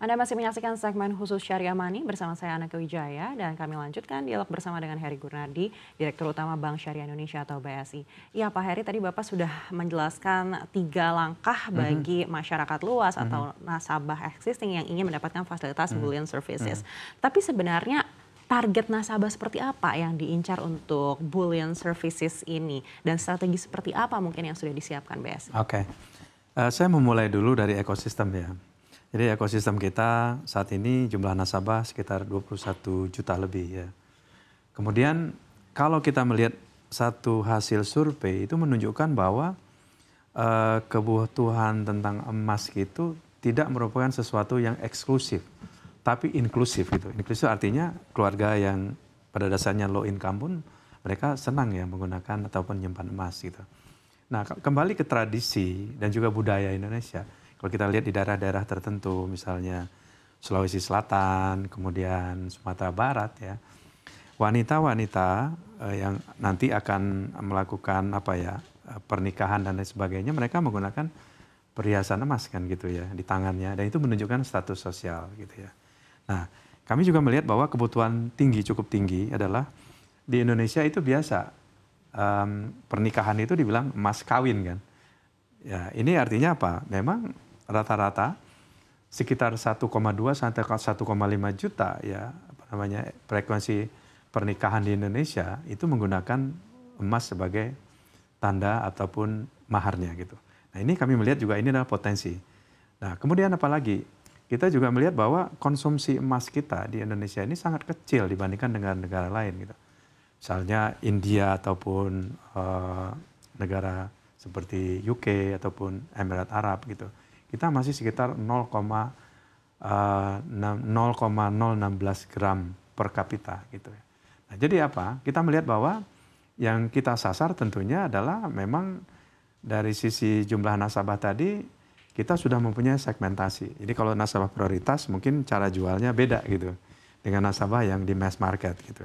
Anda masih menyaksikan segmen khusus Syariah Money bersama saya Anake Wijaya dan kami lanjutkan dialog bersama dengan Heri Gurnardi, Direktur Utama Bank Syariah Indonesia atau BSI. Iya Pak Heri, tadi Bapak sudah menjelaskan 3 langkah bagi masyarakat luas atau nasabah existing yang ingin mendapatkan fasilitas bullion services. Tapi sebenarnya target nasabah seperti apa yang diincar untuk bullion services ini dan strategi seperti apa mungkin yang sudah disiapkan BSI? Oke. Saya memulai dulu dari ekosistem ya. Jadi ekosistem kita saat ini jumlah nasabah sekitar 21 juta lebih ya. Kemudian kalau kita melihat satu hasil survei itu menunjukkan bahwa kebutuhan tentang emas itu tidak merupakan sesuatu yang eksklusif, tapi inklusif gitu. Inklusif artinya keluarga yang pada dasarnya low income pun mereka senang ya menggunakan ataupun menyimpan emas gitu. Nah, kembali ke tradisi dan juga budaya Indonesia. Kalau kita lihat di daerah-daerah tertentu, misalnya Sulawesi Selatan, kemudian Sumatera Barat ya, wanita-wanita yang nanti akan melakukan pernikahan dan lain sebagainya, mereka menggunakan perhiasan emas kan gitu ya di tangannya, dan itu menunjukkan status sosial gitu ya. Nah, kami juga melihat bahwa kebutuhan cukup tinggi adalah di Indonesia itu biasa pernikahan itu dibilang emas kawin kan. Ya, ini artinya apa? Memang rata-rata sekitar 1,2 sampai 1,5 juta ya frekuensi pernikahan di Indonesia itu menggunakan emas sebagai tanda ataupun maharnya gitu. Nah, ini kami melihat juga ini adalah potensi. Nah, kemudian apalagi kita juga melihat bahwa konsumsi emas kita di Indonesia ini sangat kecil dibandingkan dengan negara lain gitu. Misalnya India ataupun negara seperti UK ataupun Emirat Arab gitu. Kita masih sekitar 0,016 gram per kapita gitu. Nah, jadi apa? Kita melihat bahwa yang kita sasar tentunya adalah memang dari sisi jumlah nasabah tadi kita sudah mempunyai segmentasi. Jadi kalau nasabah prioritas mungkin cara jualnya beda gitu dengan nasabah yang di mass market gitu.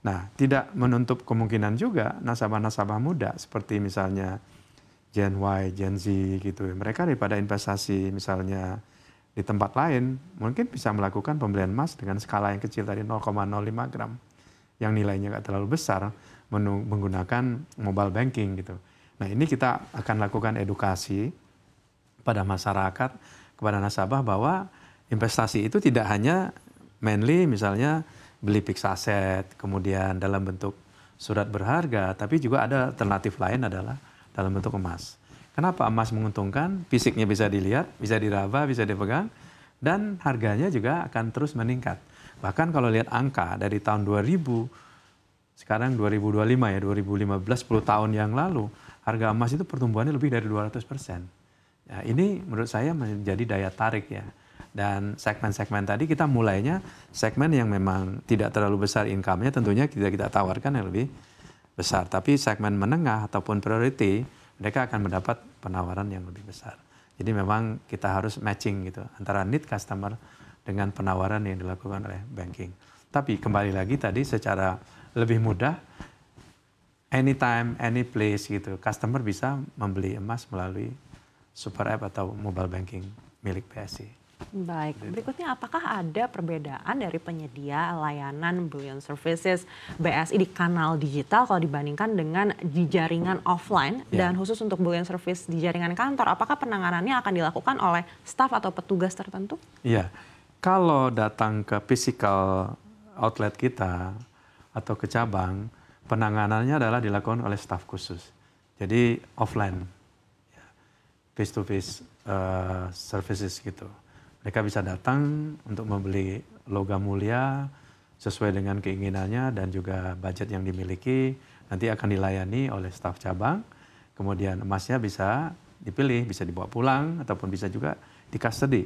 Nah, tidak menutup kemungkinan juga nasabah-nasabah muda seperti misalnya Gen Y, Gen Z gitu. Mereka daripada investasi misalnya di tempat lain, mungkin bisa melakukan pembelian emas dengan skala yang kecil tadi 0,05 gram. Yang nilainya nggak terlalu besar menggunakan mobile banking gitu. Nah, ini kita akan lakukan edukasi pada masyarakat, kepada nasabah bahwa investasi itu tidak hanya mainly misalnya beli fixed asset, kemudian dalam bentuk surat berharga, tapi juga ada alternatif lain adalah dalam bentuk emas. Kenapa emas menguntungkan? Fisiknya bisa dilihat, bisa diraba, bisa dipegang, dan harganya juga akan terus meningkat. Bahkan kalau lihat angka dari tahun 2000, sekarang 2025 ya, 2015, 10 tahun yang lalu, harga emas itu pertumbuhannya lebih dari 200%. Ya, ini menurut saya menjadi daya tarik ya. Dan segmen-segmen tadi kita mulainya segmen yang memang tidak terlalu besar income-nya, tentunya kita tawarkan yang lebih besar. Tapi segmen menengah ataupun priority, mereka akan mendapat penawaran yang lebih besar. Jadi memang kita harus matching gitu antara need customer dengan penawaran yang dilakukan oleh banking. Tapi kembali lagi tadi secara lebih mudah, anytime, any place gitu, customer bisa membeli emas melalui super app atau mobile banking milik BSI. Baik, berikutnya apakah ada perbedaan dari penyedia layanan bullion services BSI di kanal digital kalau dibandingkan dengan di jaringan offline dan khusus untuk bullion service di jaringan kantor, apakah penanganannya akan dilakukan oleh staf atau petugas tertentu? Iya, kalau datang ke physical outlet kita atau ke cabang, penanganannya adalah dilakukan oleh staf khusus. Jadi offline, face to face services gitu. Mereka bisa datang untuk membeli logam mulia sesuai dengan keinginannya dan juga budget yang dimiliki. Nanti akan dilayani oleh staf cabang. Kemudian emasnya bisa dipilih, bisa dibawa pulang ataupun bisa juga di custody,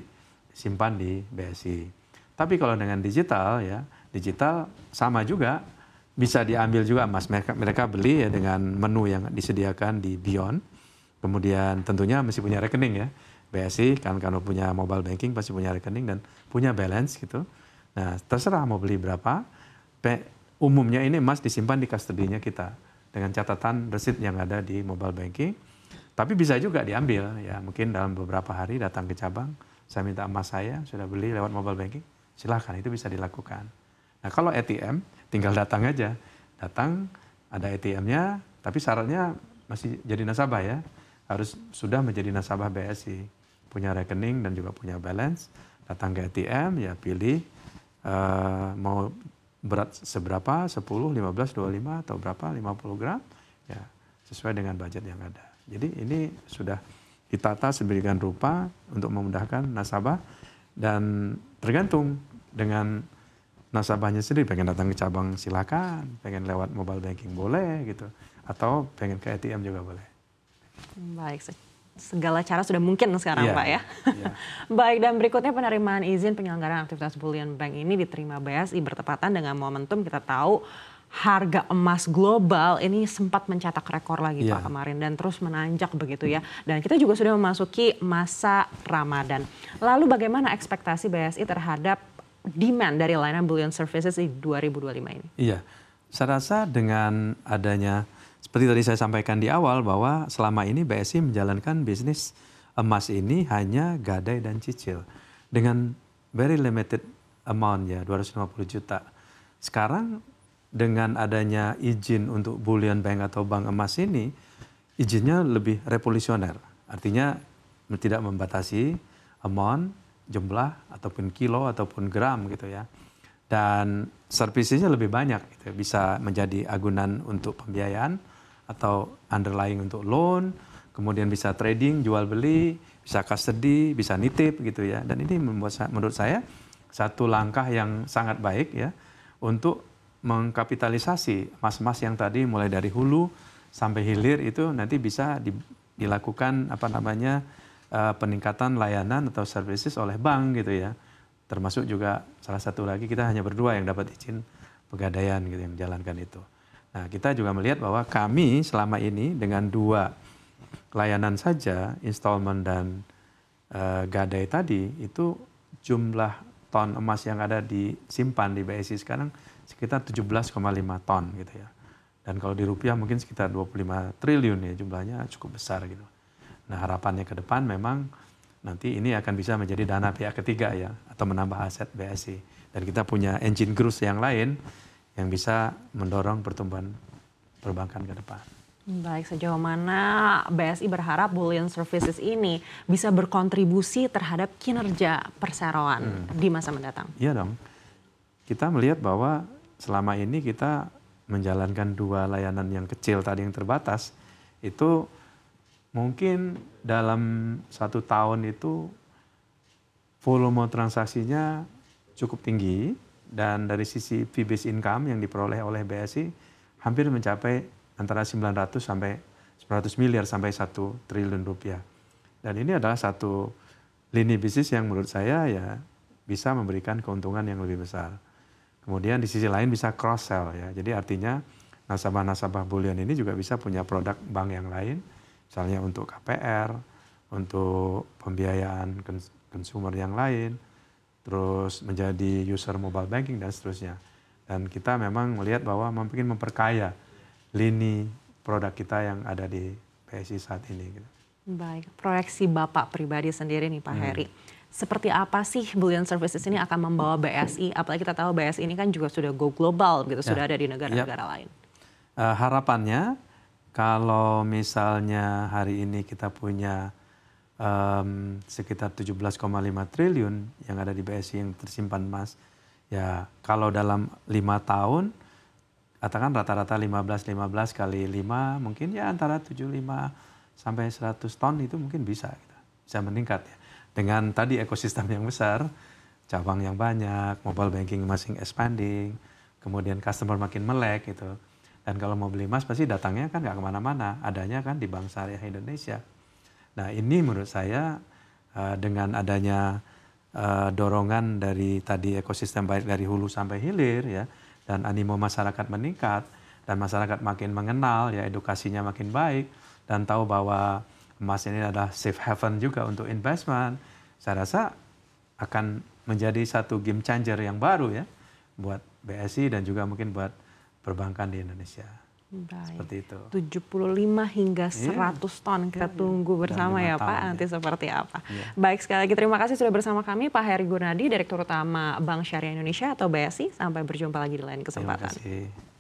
simpan di BSI. Tapi kalau dengan digital ya, digital sama juga bisa diambil juga emas. Mereka beli ya dengan menu yang disediakan di Beyond. Kemudian tentunya mesti punya rekening ya. BSI kan kalau punya mobile banking pasti punya rekening dan punya balance gitu. Nah, terserah mau beli berapa. Umumnya ini emas disimpan di custody-nya kita dengan catatan receipt yang ada di mobile banking. Tapi bisa juga diambil ya, mungkin dalam beberapa hari datang ke cabang saya minta emas saya, sudah beli lewat mobile banking, silahkan, itu bisa dilakukan. Nah kalau ATM, tinggal datang aja. Datang, ada ATM-nya, tapi syaratnya masih jadi nasabah ya. Harus sudah menjadi nasabah BSI. Punya rekening dan juga punya balance. Datang ke ATM, ya pilih mau berat seberapa, 10, 15, 25, atau berapa, 50 gram. Ya, sesuai dengan budget yang ada. Jadi ini sudah ditata sedemikian rupa untuk memudahkan nasabah dan tergantung dengan nasabahnya sendiri, pengen datang ke cabang silakan, pengen lewat mobile banking boleh gitu, atau pengen ke ATM juga boleh. Baik, segala cara sudah mungkin sekarang Pak ya. Yeah. Baik, dan berikutnya penerimaan izin penyelenggaraan aktivitas bullion bank ini diterima BSI bertepatan dengan momentum kita tahu harga emas global ini sempat mencetak rekor lagi Pak kemarin dan terus menanjak begitu ya. Dan kita juga sudah memasuki masa Ramadan. Lalu bagaimana ekspektasi BSI terhadap demand dari layanan bullion services di 2025 ini? Iya, saya rasa dengan adanya seperti tadi saya sampaikan di awal bahwa selama ini BSI menjalankan bisnis emas ini hanya gadai dan cicil dengan very limited amount ya, 250 juta. Sekarang dengan adanya izin untuk bullion bank atau bank emas ini, izinnya lebih revolusioner. Artinya tidak membatasi amount, jumlah, ataupun kilo, ataupun gram gitu ya. Dan servicesnya lebih banyak, gitu. Bisa menjadi agunan untuk pembiayaan, atau underlying untuk loan, kemudian bisa trading, jual beli, bisa custody, bisa nitip gitu ya. Dan ini menurut saya satu langkah yang sangat baik ya untuk mengkapitalisasi emas-emas yang tadi mulai dari hulu sampai hilir itu nanti bisa dilakukan peningkatan layanan atau services oleh bank gitu ya. Termasuk juga salah satu lagi kita hanya berdua yang dapat izin pegadaian gitu yang menjalankan itu. Nah, kita juga melihat bahwa kami selama ini dengan 2 layanan saja, installment dan gadai tadi, itu jumlah ton emas yang ada disimpan di BSI sekarang sekitar 17,5 ton gitu ya. Dan kalau di rupiah mungkin sekitar 25 triliun ya, jumlahnya cukup besar gitu. Nah, harapannya ke depan memang nanti ini akan bisa menjadi dana pihak ketiga ya, atau menambah aset BSI. Dan kita punya engine growth yang lain yang bisa mendorong pertumbuhan perbankan ke depan. Baik, sejauh mana BSI berharap bullion services ini bisa berkontribusi terhadap kinerja perseroan di masa mendatang? Iya dong. Kita melihat bahwa selama ini kita menjalankan 2 layanan yang kecil tadi yang terbatas, itu mungkin dalam 1 tahun itu volume transaksinya cukup tinggi dan dari sisi fee-based income yang diperoleh oleh BSI hampir mencapai antara 900 sampai 100 miliar sampai 1 triliun rupiah. Dan ini adalah satu lini bisnis yang menurut saya ya bisa memberikan keuntungan yang lebih besar. Kemudian di sisi lain bisa cross sell ya. Jadi artinya nasabah-nasabah bullion ini juga bisa punya produk bank yang lain, misalnya untuk KPR, untuk pembiayaan consumer yang lain, terus menjadi user mobile banking dan seterusnya. Dan kita memang melihat bahwa mungkin memperkaya lini produk kita yang ada di BSI saat ini. Baik, proyeksi Bapak pribadi sendiri nih Pak Heri. Seperti apa sih bullion services ini akan membawa BSI? Apalagi kita tahu BSI ini kan juga sudah go global gitu, sudah ada di negara-negara lain. Harapannya kalau misalnya hari ini kita punya sekitar 17,5 triliun yang ada di BSI yang tersimpan emas, ya kalau dalam 5 tahun, katakan rata-rata 15 kali 5 mungkin ya antara 75 sampai 100 ton itu mungkin bisa meningkat ya. Dengan tadi ekosistem yang besar, cabang yang banyak, mobile banking masih expanding, kemudian customer makin melek gitu. Dan kalau mau beli emas pasti datangnya kan nggak kemana-mana, adanya kan di Bank Syariah Indonesia. Nah ini menurut saya dengan adanya dorongan dari tadi ekosistem baik dari hulu sampai hilir ya, dan animo masyarakat meningkat, dan masyarakat makin mengenal ya, edukasinya makin baik, dan tahu bahwa emas ini adalah safe haven juga untuk investment, saya rasa akan menjadi satu game changer yang baru ya buat BSI dan juga mungkin buat perbankan di Indonesia. Baik. Seperti itu. 75 hingga 100 ton. Kita tunggu bersama ya Pak, nanti seperti apa. Baik, sekali lagi terima kasih sudah bersama kami Pak Heri Gunardi, Direktur Utama Bank Syariah Indonesia atau BSI. Sampai berjumpa lagi di lain kesempatan. Terima kasih.